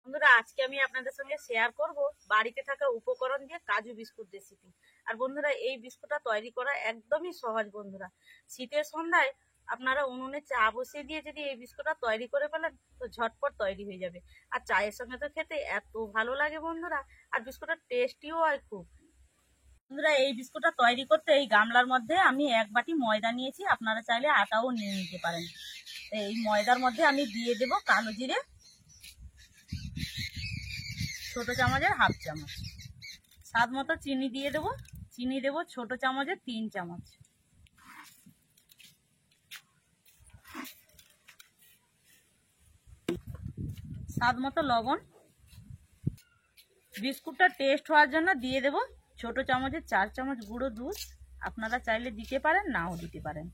বন্ধুরা, আজকে আমি আপনাদের সঙ্গে শেয়ার করব বাড়িতে থাকা উপকরণ দিয়ে কাজু বিস্কুট রেসিপি। আর বন্ধুরা, এই বিস্কুটটা তৈরি করা একদমই সহজ। বন্ধুরা, শীতের সন্ধ্যায় আপনারা উনুনে চা বসিয়ে দিয়ে যদি এই বিস্কুটটা তৈরি করে ফেলেন তো ঝটপট তৈরি হয়ে যাবে। আর চায়ের সঙ্গে তো খেতে এত ভালো লাগে বন্ধুরা, আর বিস্কুটটা টেস্টিও হয় খুব। বন্ধুরা, এই বিস্কুটটা তৈরি করতে এই গামলার মধ্যে আমি 1 বাটি ময়দা নিয়েছি, আপনারা চাইলে আটাও নিয়ে নিতে পারেন। এই ময়দার মধ্যে আমি দিয়ে দেব কালো জিরে ছোট চামচের 1/2 চামচ, স্বাদ মতো চিনি দিয়ে দেবো। চিনি দেবো ছোট চামচের 3 চামচ, স্বাদ মতো লবণ। বিস্কুটটা টেস্ট হওয়ার জন্য দিয়ে দেবো ছোট চামচের 4 চামচ গুঁড়ো দুধ, আপনারা চাইলে দিতে পারেন, নাও দিতে পারেন।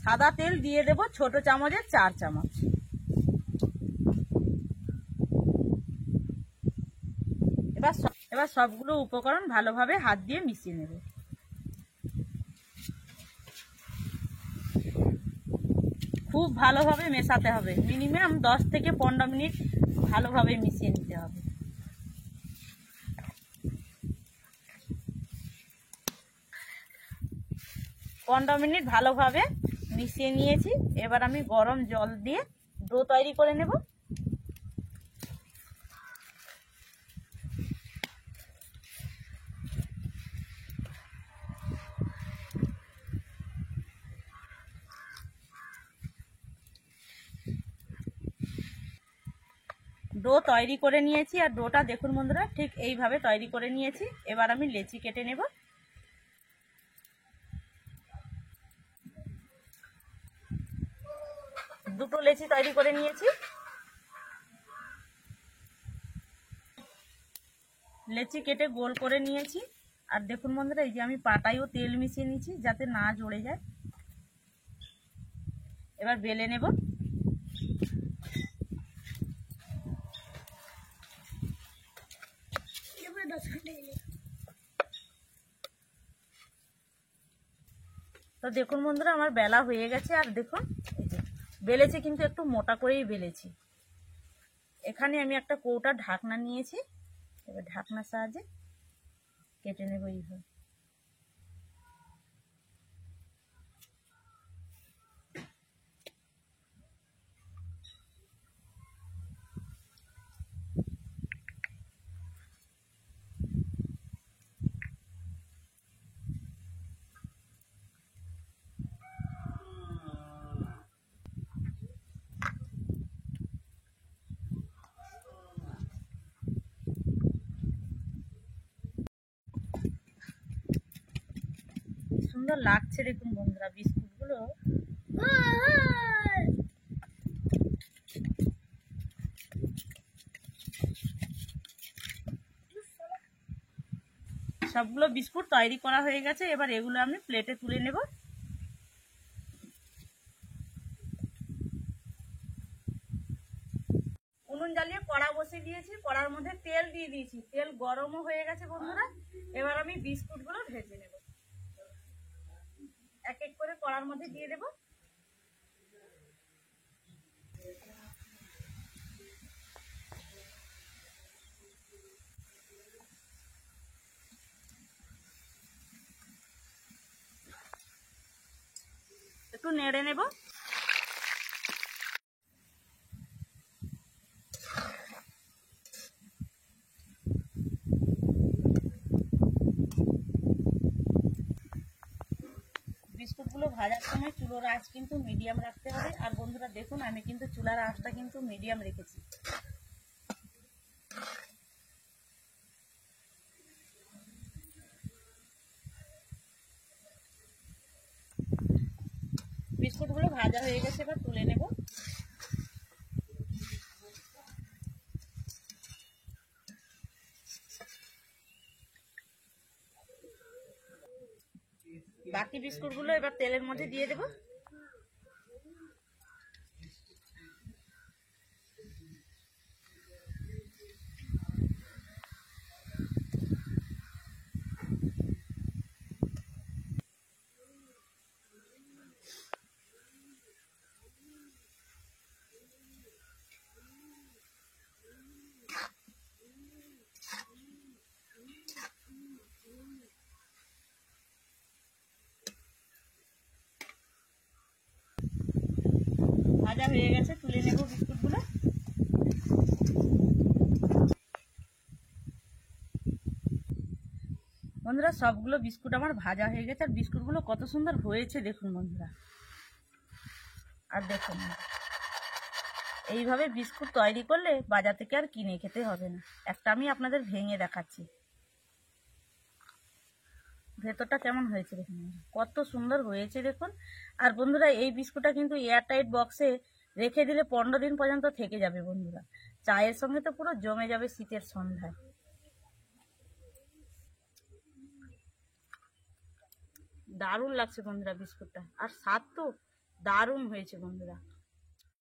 সাদা তেল দিয়ে দেবো ছোট চামচের 4 চামচ। এবার সবগুলো উপকরণ ভালোভাবে হাত দিয়ে মিশিয়ে নেব। খুব ভালোভাবে মেশাতে হবে, মিনিমাম 10 থেকে 15 মিনিট ভালোভাবে মিশিয়ে নিতে হবে। পনেরো মিনিট ভালোভাবে মিশিয়ে নিয়েছি। এবার আমি গরম জল দিয়ে ডো তৈরি করে নেব। ডো তৈরি করে নিয়েছি, আর ডোটা দেখুন বন্ধুরা ঠিক এইভাবে তৈরি করে নিয়েছি। এবার আমি লেচি কেটে নেব। দুটো লেচি তৈরি করে নিয়েছি। লেচি কেটে গোল করে নিয়েছি। আর দেখুন বন্ধুরা, এই যে আমি পাটায়ও তেল মিশিয়ে নিয়েছি যাতে না জড়ে যায়। এবার বেলে নেব। তো দেখুন বন্ধুরা, আমার বেলা হয়ে গেছে। আর দেখুন, এই যে বেলেছি, কিন্তু একটু মোটা করেই বেলেছি। এখানে আমি একটা কৌটার ঢাকনা নিয়েছি। এবার ঢাকনার সাহায্যে কেটে নেব এইভাবে। সুন্দর লাগছে দেখুন বন্ধুরা বিস্কুটগুলো। সবগুলো বিস্কুট তৈরি করা হয়ে গেছে। এবার এগুলো আমি প্লেটে তুলে নেব। উনুন জ্বালিয়ে কড়া বসিয়ে দিয়েছি, কড়ার মধ্যে তেল দিয়ে দিয়েছি। তেল গরমও হয়ে গেছে বন্ধুরা। এবার আমি বিস্কুটগুলো ভেজে নেব। এক এক করে কড়ার মধ্যে দিয়ে দেব। একটু নেড়ে নেব। বিস্কুটগুলো ভাজার সময় চুলার আঁচ কিন্তু মিডিয়াম রাখতে হবে। আর বন্ধুরা দেখুন, আমি কিন্তু চুলার আঁচটা কিন্তু মিডিয়াম রেখেছি। বিস্কুটগুলো ভাজা হয়ে গেছে, এবার তুলে নেব। বাকি বিস্কুটগুলো এবার তেলের মধ্যে দিয়ে দেবো। ভাজা হয়ে গেছে, তুলে নেব বিস্কুটগুলো। বন্ধুরা সবগুলো বিস্কুট আমার ভাজা হয়ে গেছে, আর বিস্কুটগুলো কত সুন্দর হয়েছে দেখুন বন্ধুরা। আর দেখুন এইভাবে বিস্কুট তৈরি করলে বাজার থেকে আর কিনে খেতে হবে না। একটা আমি আপনাদের ভেঙে দেখাচ্ছি ভেতরটা কেমন হয়েছে দেখুন, কত সুন্দর হয়েছে দেখুন। আর বন্ধুরা এই বিস্কুটটা কিন্তু এয়ারটাইট বক্সে রেখে দিলে 15 দিন পর্যন্ত থেকে যাবে বন্ধুরা। চায়ের সঙ্গে তো পুরো জমে যাবে শীতের সন্ধ্যায়। দারুণ লাগছে বন্ধুরা বিস্কুটটা, আর স্বাদ তো দারুণ হয়েছে বন্ধুরা।